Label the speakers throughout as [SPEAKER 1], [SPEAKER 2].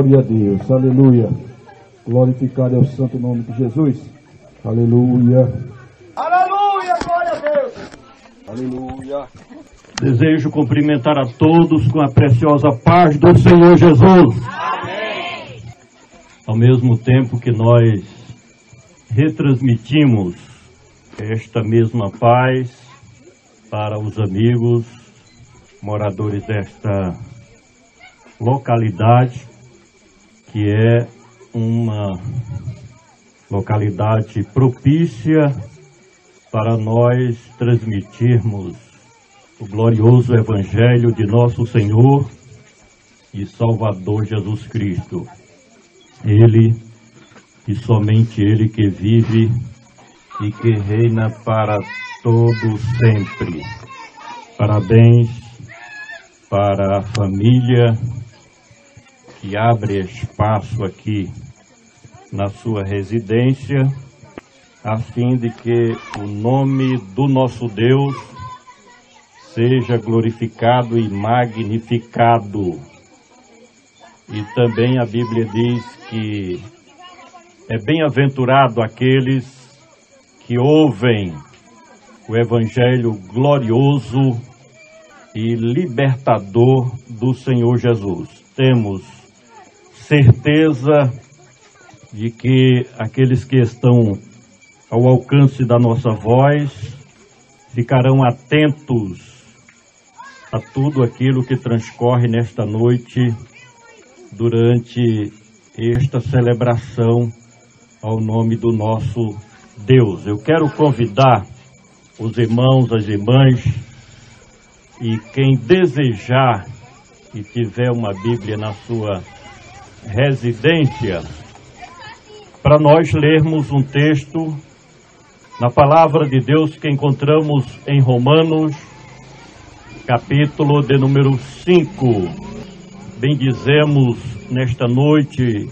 [SPEAKER 1] Glória a Deus, aleluia. Glorificado é o santo nome de Jesus. Aleluia.
[SPEAKER 2] Aleluia, glória a Deus.
[SPEAKER 1] Aleluia.
[SPEAKER 3] Desejo cumprimentar a todos com a preciosa paz do Senhor Jesus.
[SPEAKER 2] Amém.
[SPEAKER 3] Ao mesmo tempo que nós retransmitimos esta mesma paz para os amigos moradores desta localidade, que é uma localidade propícia para nós transmitirmos o glorioso Evangelho de nosso Senhor e Salvador Jesus Cristo. Ele e somente Ele que vive e que reina para todo sempre. Parabéns para a família que abre espaço aqui na sua residência, a fim de que o nome do nosso Deus seja glorificado e magnificado. E também a Bíblia diz que é bem-aventurado aqueles que ouvem o Evangelho glorioso e libertador do Senhor Jesus. Temos certeza de que aqueles que estão ao alcance da nossa voz ficarão atentos a tudo aquilo que transcorre nesta noite durante esta celebração ao nome do nosso Deus. Eu quero convidar os irmãos, as irmãs e quem desejar e tiver uma Bíblia na sua residência, para nós lermos um texto na palavra de Deus que encontramos em Romanos, capítulo de número 5. Bendizemos nesta noite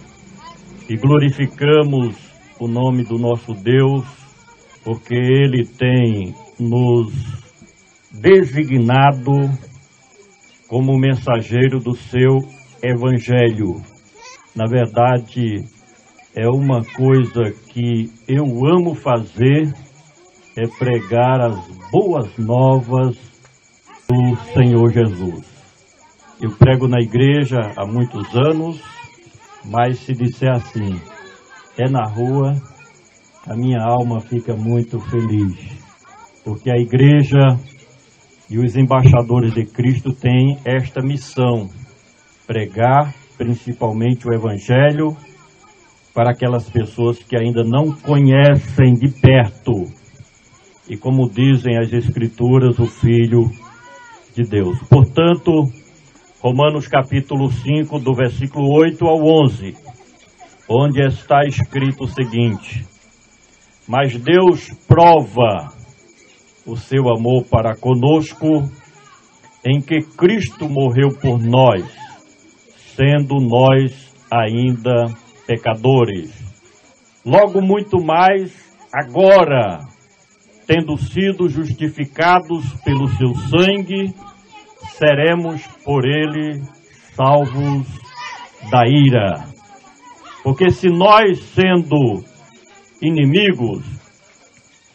[SPEAKER 3] e glorificamos o nome do nosso Deus, porque Ele tem nos designado como mensageiro do seu Evangelho. Na verdade, é uma coisa que eu amo fazer, é pregar as boas novas do Senhor Jesus. Eu prego na igreja há muitos anos, mas se disser assim, é na rua, a minha alma fica muito feliz, porque a igreja e os embaixadores de Cristo têm esta missão, pregar principalmente o Evangelho para aquelas pessoas que ainda não conhecem de perto e, como dizem as Escrituras, o Filho de Deus. Portanto, Romanos capítulo 5, do versículo 8 ao 11, onde está escrito o seguinte: mas Deus prova o seu amor para conosco em que Cristo morreu por nós, sendo nós ainda pecadores. Logo muito mais, agora, tendo sido justificados pelo seu sangue, seremos por ele salvos da ira. Porque se nós, sendo inimigos,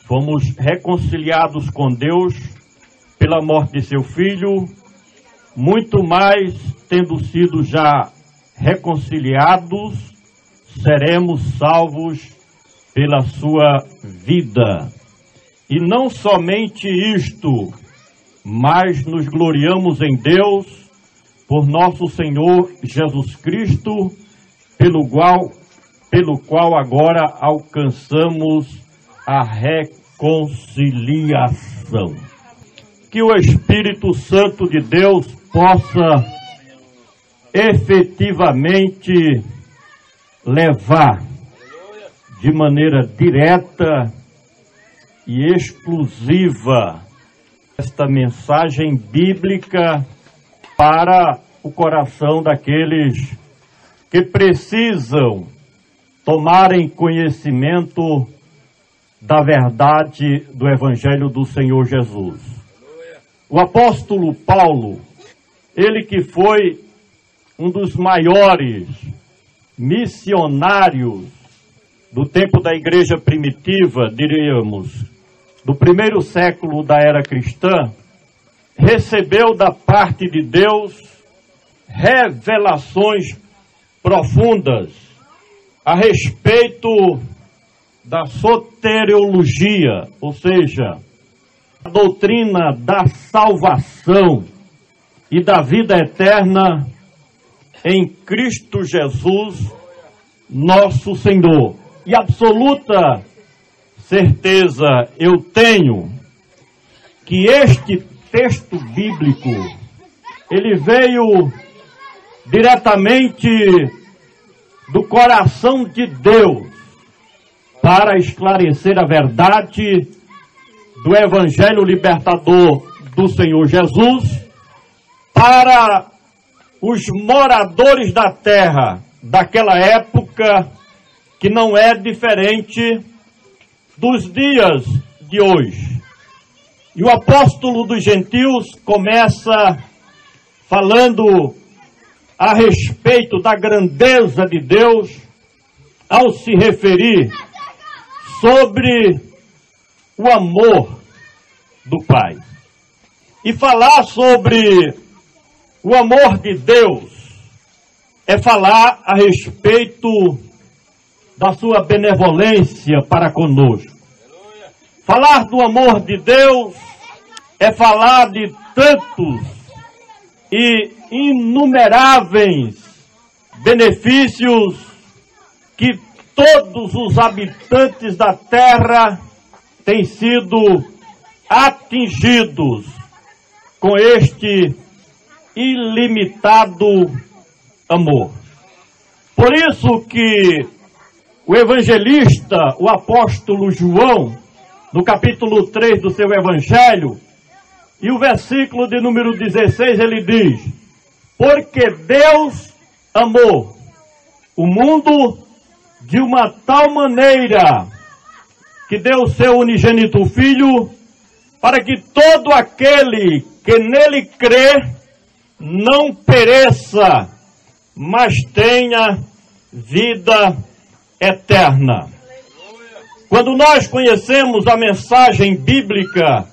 [SPEAKER 3] fomos reconciliados com Deus pela morte de seu Filho, muito mais, tendo sido já reconciliados, seremos salvos pela sua vida. E não somente isto, mas nos gloriamos em Deus, por nosso Senhor Jesus Cristo, pelo qual agora alcançamos a reconciliação. Que o Espírito Santo de Deus possa efetivamente levar de maneira direta e exclusiva esta mensagem bíblica para o coração daqueles que precisam tomarem conhecimento da verdade do Evangelho do Senhor Jesus. O apóstolo Paulo, ele que foi um dos maiores missionários do tempo da igreja primitiva, diríamos, do primeiro século da era cristã, recebeu da parte de Deus revelações profundas a respeito da soteriologia, ou seja, a doutrina da salvação e da vida eterna em Cristo Jesus, nosso Senhor. E absoluta certeza eu tenho que este texto bíblico, ele veio diretamente do coração de Deus para esclarecer a verdade do Evangelho libertador do Senhor Jesus para os moradores da terra daquela época, que não é diferente dos dias de hoje. E o apóstolo dos gentios começa falando a respeito da grandeza de Deus ao se referir sobre o amor do Pai. E falar sobre o amor de Deus é falar a respeito da sua benevolência para conosco. Falar do amor de Deus é falar de tantos e inumeráveis benefícios que todos os habitantes da terra têm sido atingidos com este ilimitado amor. Por isso que o evangelista, o apóstolo João, no capítulo 3 do seu evangelho, e o versículo de número 16, ele diz: porque Deus amou o mundo de uma tal maneira que deu seu unigênito Filho, para que todo aquele que nele crê não pereça, mas tenha vida eterna. Quando nós conhecemos a mensagem bíblica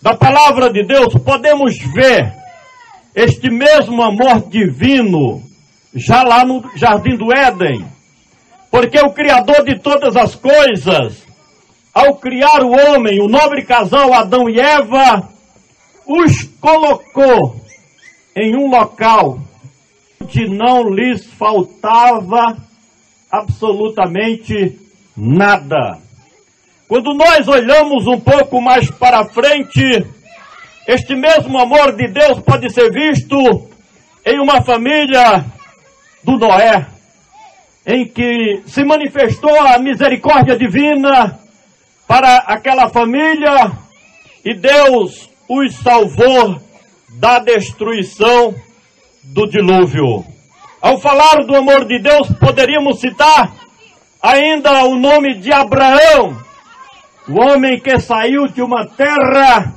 [SPEAKER 3] da palavra de Deus, podemos ver este mesmo amor divino já lá no Jardim do Éden, porque o Criador de todas as coisas, ao criar o homem, o nobre casal Adão e Eva, os colocou em um local onde não lhes faltava absolutamente nada. Quando nós olhamos um pouco mais para frente, este mesmo amor de Deus pode ser visto em uma família do Noé, em que se manifestou a misericórdia divina para aquela família e Deus os salvou da destruição do dilúvio. Ao falar do amor de Deus, poderíamos citar ainda o nome de Abraão, o homem que saiu de uma terra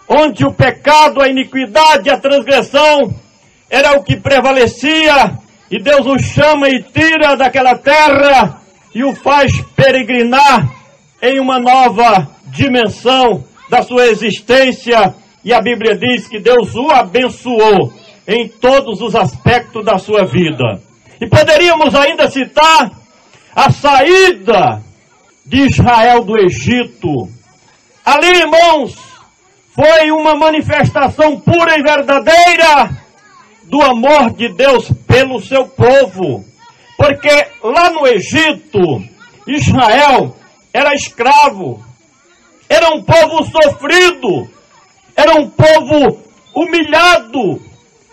[SPEAKER 3] onde o pecado, a iniquidade, a transgressão era o que prevalecia, e Deus o chama e tira daquela terra e o faz peregrinar em uma nova dimensão da sua existência, e a Bíblia diz que Deus o abençoou em todos os aspectos da sua vida. E poderíamos ainda citar a saída de Israel do Egito. Ali, irmãos, foi uma manifestação pura e verdadeira do amor de Deus pelo seu povo. Porque lá no Egito, Israel era escravo, era um povo sofrido, era um povo humilhado,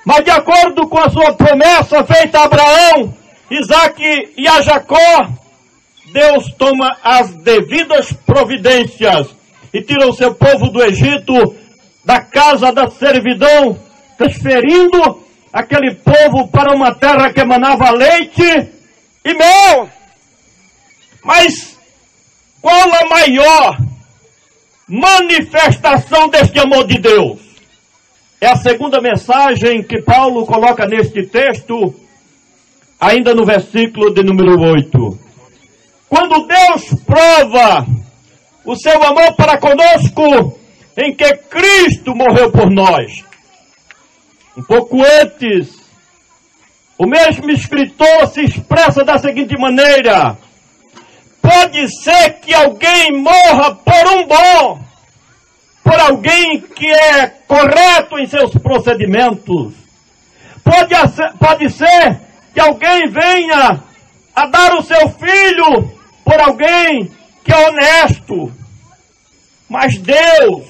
[SPEAKER 3] mas de acordo com a sua promessa feita a Abraão, Isaque e a Jacó, Deus toma as devidas providências e tira o seu povo do Egito, da casa da servidão, transferindo aquele povo para uma terra que emanava leite e mel. Mas qual a maior manifestação deste amor de Deus? É a segunda mensagem que Paulo coloca neste texto, ainda no versículo de número 8. Quando Deus prova o seu amor para conosco, em que Cristo morreu por nós. Um pouco antes, o mesmo escritor se expressa da seguinte maneira: pode ser que alguém morra por um bom, por alguém que é correto em seus procedimentos. Pode ser que alguém venha a dar o seu filho por alguém que é honesto. Mas Deus,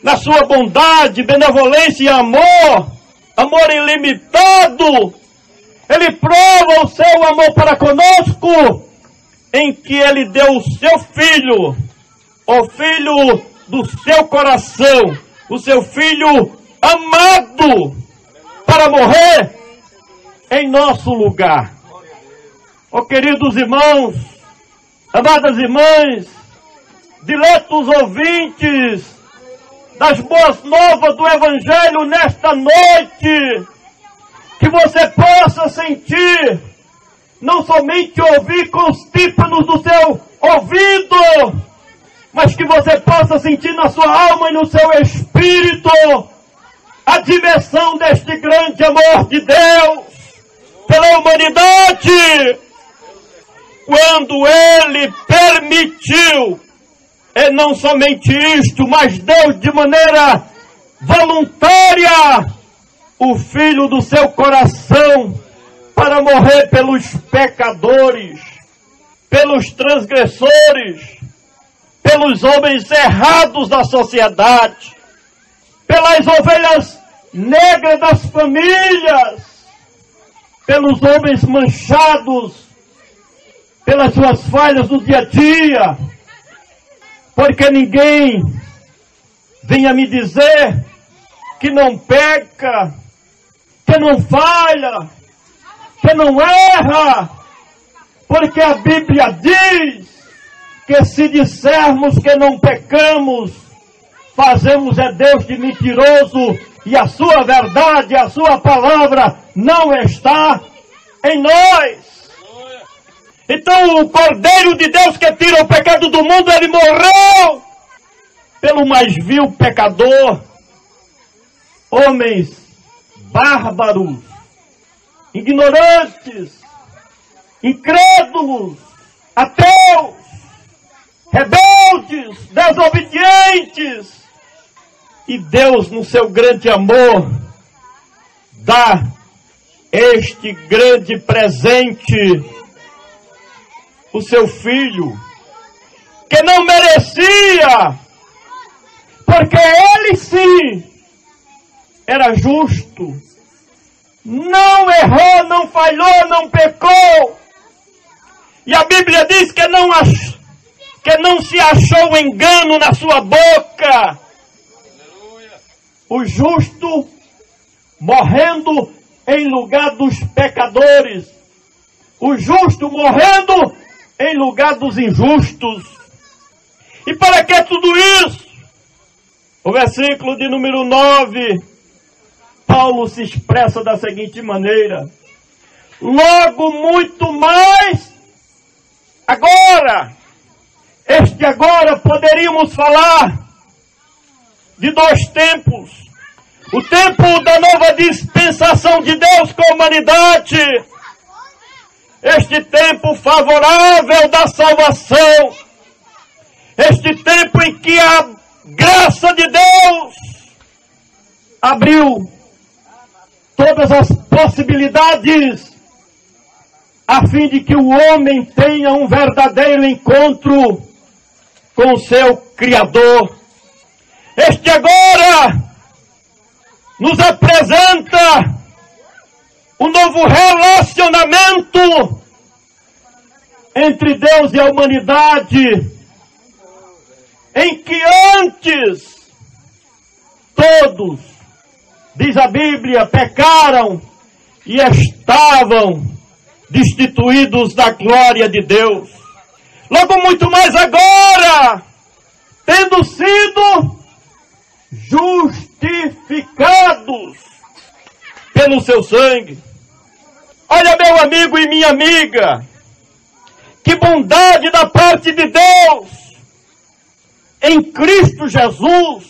[SPEAKER 3] na sua bondade, benevolência e amor ilimitado, Ele prova o seu amor para conosco, em que Ele deu o seu filho, o filho do seu coração, o seu filho amado, para morrer em nosso lugar. Oh, queridos irmãos, amadas irmãs, diletos ouvintes das boas novas do Evangelho nesta noite, que você possa sentir, não somente ouvir com os tímpanos do seu ouvido, mas que você possa sentir na sua alma e no seu espírito a dimensão deste grande amor de Deus pela humanidade, quando Ele permitiu, e não somente isto, mas Deus de maneira voluntária, o Filho do seu coração, para morrer pelos pecadores, pelos transgressores, pelos homens errados da sociedade, pelas ovelhas negras das famílias, pelos homens manchados pelas suas falhas do dia a dia, porque ninguém venha me dizer que não peca, que não falha, que não erra, porque a Bíblia diz que se dissermos que não pecamos, fazemos Deus de mentiroso e a sua verdade, a sua palavra não está em nós. Então o Cordeiro de Deus que tira o pecado do mundo, Ele morreu pelo mais vil pecador. Homens bárbaros, ignorantes, incrédulos, ateus, rebeldes, desobedientes. E Deus, no seu grande amor, dá este grande presente, o seu filho, que não merecia, porque ele sim era justo, não errou, não falhou, não pecou. E a Bíblia diz que não se achou engano na sua boca. O justo morrendo em lugar dos pecadores, o justo morrendo em lugar dos injustos. E para que tudo isso? O versículo de número 9, Paulo se expressa da seguinte maneira: logo muito mais agora. Este agora poderíamos falar de dois tempos. O tempo da nova dispensação de Deus com a humanidade, este tempo favorável da salvação, este tempo em que a graça de Deus abriu todas as possibilidades a fim de que o homem tenha um verdadeiro encontro com o seu Criador. Este agora nos apresenta um novo relacionamento entre Deus e a humanidade, em que antes todos, diz a Bíblia, pecaram e estavam destituídos da glória de Deus. Logo muito mais agora, tendo sido justificados pelo seu sangue, Olha, meu amigo e minha amiga, que bondade da parte de Deus em Cristo Jesus,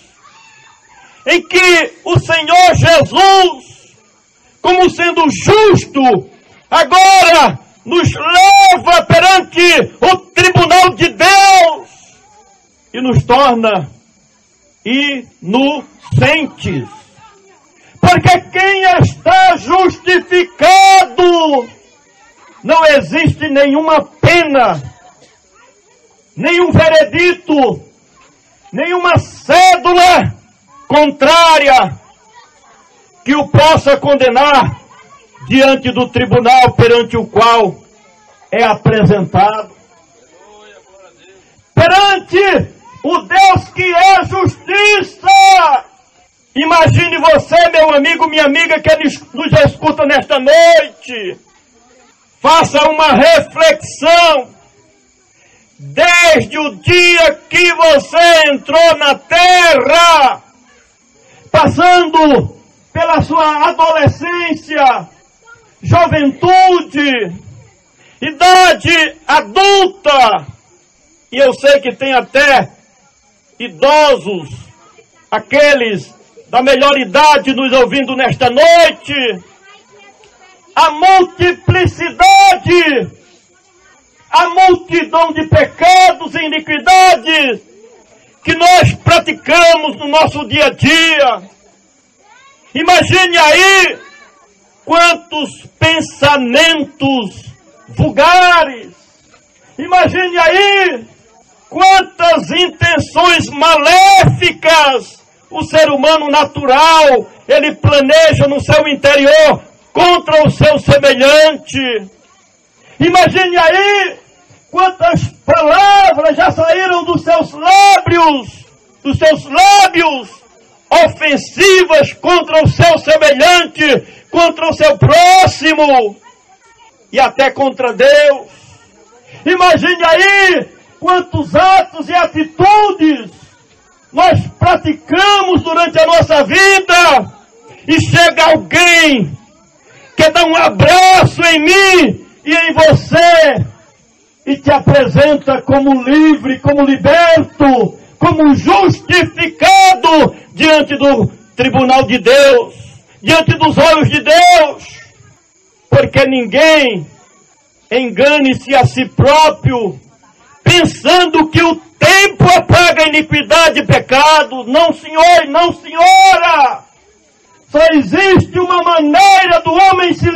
[SPEAKER 3] em que o Senhor Jesus, como sendo justo, agora nos leva perante o tribunal de Deus e nos torna inocentes. Porque quem está justificado, não existe nenhuma pena, nenhum veredito, nenhuma cédula contrária que o possa condenar diante do tribunal perante o qual é apresentado. Perante o Deus que é justiça. Imagine você, meu amigo, minha amiga, que nos escuta nesta noite. Faça uma reflexão. Desde o dia que você entrou na terra, passando pela sua adolescência, juventude, idade adulta, e eu sei que tem até idosos, aqueles da melhor idade nos ouvindo nesta noite, a multiplicidade, a multidão de pecados e iniquidades que nós praticamos no nosso dia a dia. Imagine aí quantos pensamentos vulgares, imagine aí quantas intenções maléficas o ser humano natural, ele planeja no seu interior contra o seu semelhante. Imagine aí quantas palavras já saíram dos seus lábios, ofensivas contra o seu semelhante, contra o seu próximo e até contra Deus. Imagine aí quantos atos e atitudes nós praticamos durante a nossa vida e chega alguém que dá um abraço em mim e em você e te apresenta como livre, como liberto, como justificado diante do tribunal de Deus, diante dos olhos de Deus. Porque ninguém engane-se a si próprio, pensando que o tempo apaga a iniquidade e pecado. Não, senhor e não, senhora. Só existe uma maneira do homem se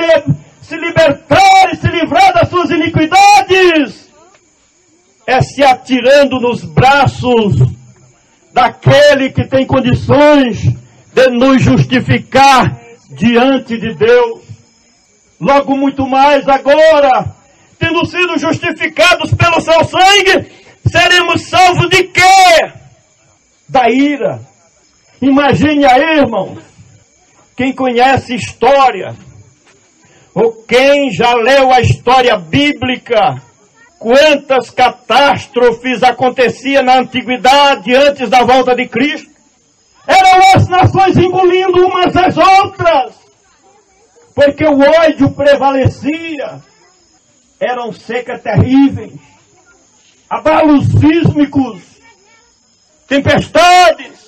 [SPEAKER 3] libertar e se livrar das suas iniquidades. É se atirando nos braços daquele que tem condições de nos justificar diante de Deus. Logo muito mais agora, tendo sido justificados pelo seu sangue, seremos salvos de quê? Da ira. Imagine aí, irmãos, quem conhece história, ou quem já leu a história bíblica, quantas catástrofes aconteciam na antiguidade antes da volta de Cristo. Eram as nações engolindo umas às outras, porque o ódio prevalecia. Eram secas terríveis, abalos sísmicos, tempestades,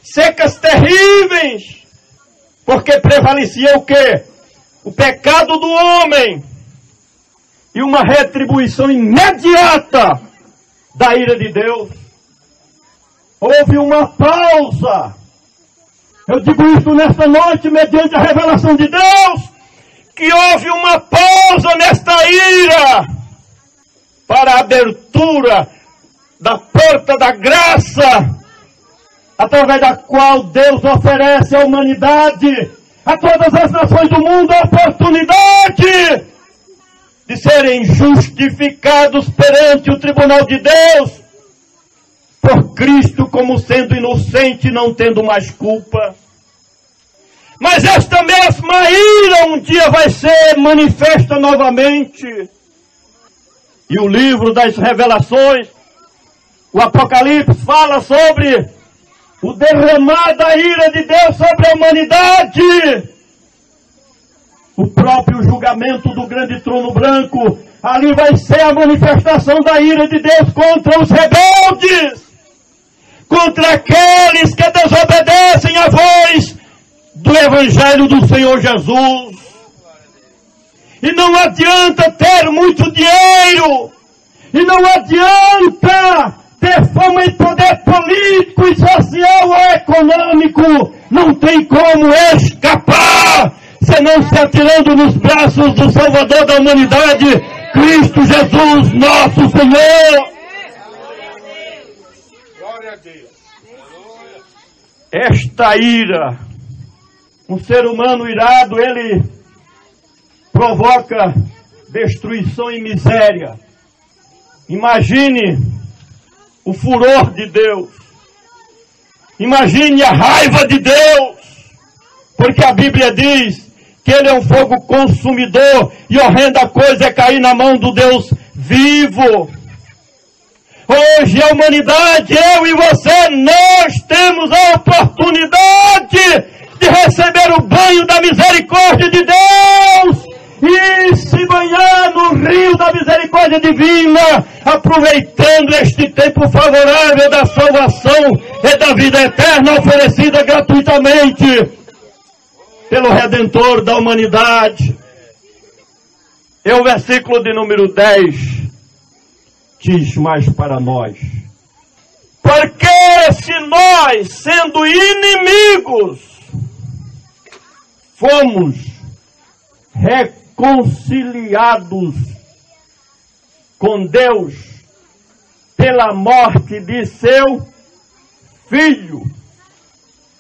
[SPEAKER 3] secas terríveis, porque prevalecia o quê? O pecado do homem e uma retribuição imediata da ira de Deus. Houve uma pausa. Eu digo isso nesta noite mediante a revelação de Deus, que houve uma pausa nesta ira para a abertura da porta da graça, através da qual Deus oferece à humanidade, a todas as nações do mundo, a oportunidade de serem justificados perante o tribunal de Deus por Cristo como sendo inocente e não tendo mais culpa. Mas esta mesma ira um dia vai ser manifesta novamente. E o livro das Revelações, o Apocalipse, fala sobre o derramar da ira de Deus sobre a humanidade. o próprio julgamento do grande trono branco. Ali vai ser a manifestação da ira de Deus contra os rebeldes, contra aqueles que desobedecem à voz do Evangelho do Senhor Jesus. E não adianta ter muito dinheiro, e não adianta ter fama e poder político e social ou econômico. Não tem como escapar, senão se atirando nos braços do Salvador da humanidade, Cristo Jesus, nosso Senhor.
[SPEAKER 2] Glória a Deus.
[SPEAKER 3] Esta ira, um ser humano irado, ele provoca destruição e miséria. Imagine o furor de Deus. Imagine a raiva de Deus. Porque a Bíblia diz que Ele é um fogo consumidor e horrenda coisa é cair na mão do Deus vivo. Hoje a humanidade, eu e você, nós temos a oportunidade de receber o banho da misericórdia de Deus e se banhar no rio da misericórdia divina, aproveitando este tempo favorável da salvação e da vida eterna oferecida gratuitamente pelo Redentor da humanidade. E o versículo de número 10 diz mais para nós: porque se nós, sendo inimigos, fomos reconciliados com Deus pela morte de seu Filho,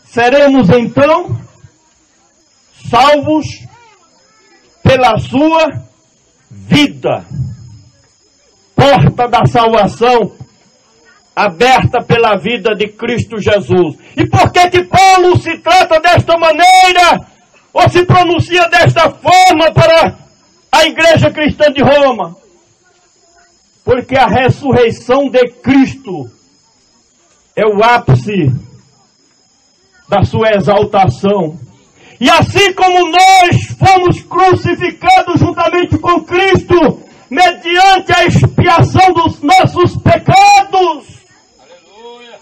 [SPEAKER 3] seremos então salvos pela sua vida. Porta da salvação aberta pela vida de Cristo Jesus. E por que Paulo se trata desta maneira, ou se pronuncia desta forma para a igreja cristã de Roma? Porque a ressurreição de Cristo é o ápice da sua exaltação. E assim como nós fomos crucificados juntamente com Cristo, mediante a expiação dos nossos pecados, aleluia,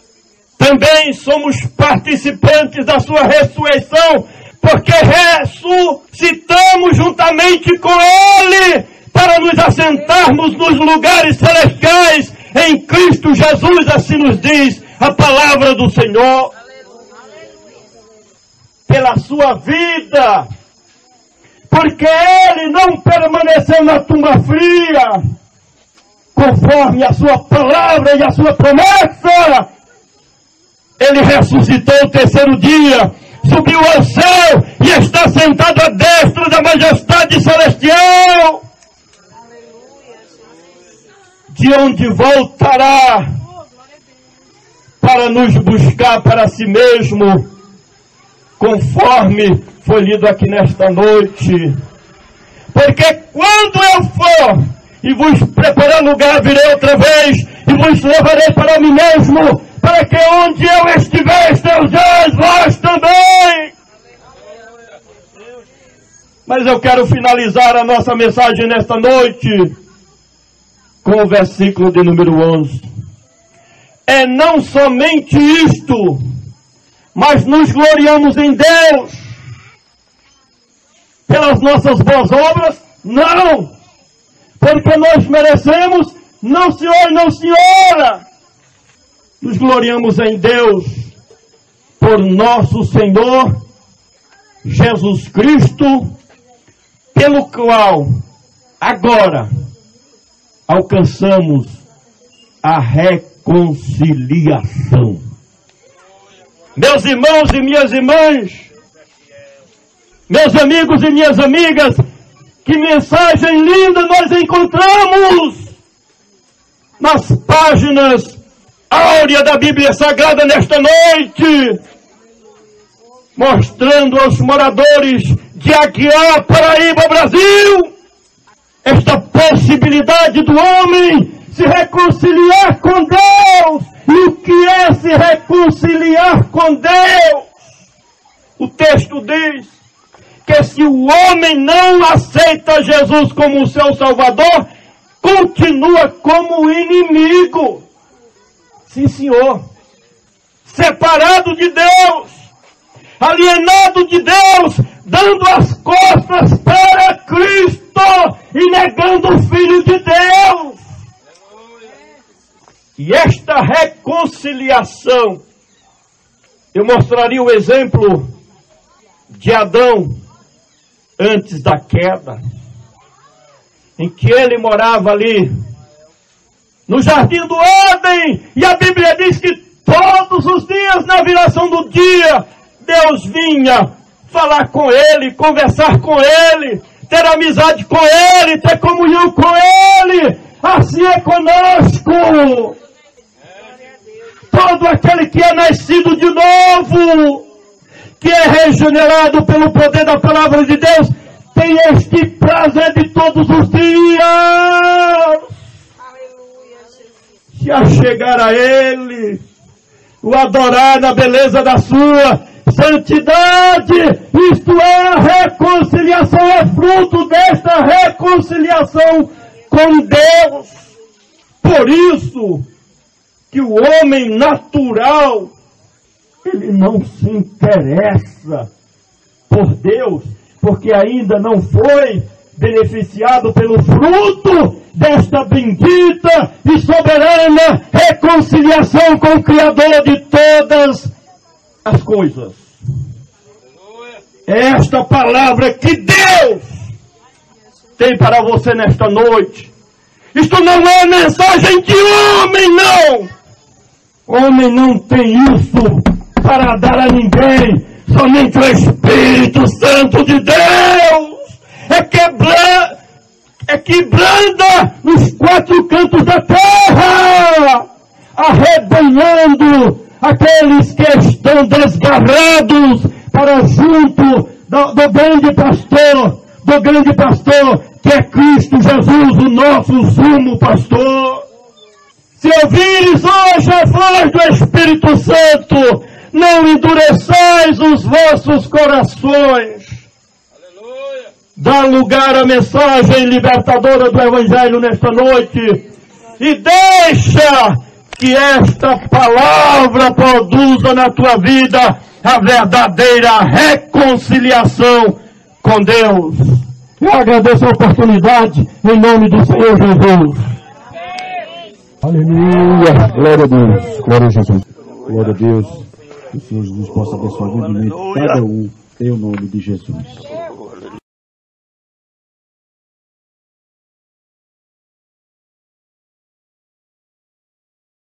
[SPEAKER 3] também somos participantes da sua ressurreição, porque ressuscitamos juntamente com Ele para nos assentarmos nos lugares celestiais em Cristo Jesus, assim nos diz a palavra do Senhor. Pela sua vida, porque Ele não permaneceu na tumba fria, conforme a sua palavra e a sua promessa. Ele ressuscitou o terceiro dia, subiu ao céu e está sentado à destra da majestade celestial, de onde voltará para nos buscar para si mesmo, conforme foi lido aqui nesta noite. Porque quando eu for e vos preparar lugar, virei outra vez e vos levarei para mim mesmo, para que onde eu estiver estejais vós também. Mas eu quero finalizar a nossa mensagem nesta noite com o versículo de número 11. É não somente isto, mas nos gloriamos em Deus pelas nossas boas obras? Não! Porque nós merecemos? Não, senhor, não, senhora! Nos gloriamos em Deus por nosso Senhor Jesus Cristo, pelo qual agora alcançamos a reconciliação. Meus irmãos e minhas irmãs, meus amigos e minhas amigas, que mensagem linda nós encontramos nas páginas áureas da Bíblia Sagrada nesta noite, mostrando aos moradores de Aguiar, Paraíba, Brasil, esta possibilidade do homem se reconciliar com Deus. E o que é se reconciliar com Deus? O texto diz que Porque se o homem não aceita Jesus como seu Salvador, continua como inimigo. Sim, senhor. Separado de Deus, alienado de Deus, dando as costas para Cristo e negando o Filho de Deus. E esta reconciliação, eu mostraria o exemplo de Adão antes da queda, em que ele morava ali no jardim do Éden, e a Bíblia diz que todos os dias, na viração do dia, Deus vinha falar com ele, conversar com ele, ter amizade com ele, ter comunhão com ele. Assim é conosco. Todo aquele que é nascido de novo, que é regenerado pelo poder da palavra de Deus, tem este prazer de todos os dias. Se achegar a Ele, o adorar na beleza da sua santidade, isto é a reconciliação, é fruto desta reconciliação com Deus. Por isso que o homem natural, ele não se interessa por Deus, porque ainda não foi beneficiado pelo fruto desta bendita e soberana reconciliação com o Criador de todas as coisas. Esta palavra que Deus tem para você nesta noite, isto não é mensagem de homem, não. Homem não tem isso para dar a ninguém, somente o Espírito Santo de Deus é que branda nos quatro cantos da terra, arrebanhando aqueles que estão desgarrados para junto do grande pastor, que é Cristo Jesus, o nosso sumo pastor. Se ouvires hoje a voz do Espírito Santo, não endureçais os vossos corações. Aleluia. Dá lugar à mensagem libertadora do Evangelho nesta noite e deixa que esta palavra produza na tua vida a verdadeira reconciliação com Deus. Eu agradeço a oportunidade em nome do Senhor Jesus.
[SPEAKER 1] Aleluia. Glória a Deus. Glória a Jesus. Glória a Deus. Que o Senhor Jesus possa abençoar grandemente cada um em nome de Jesus.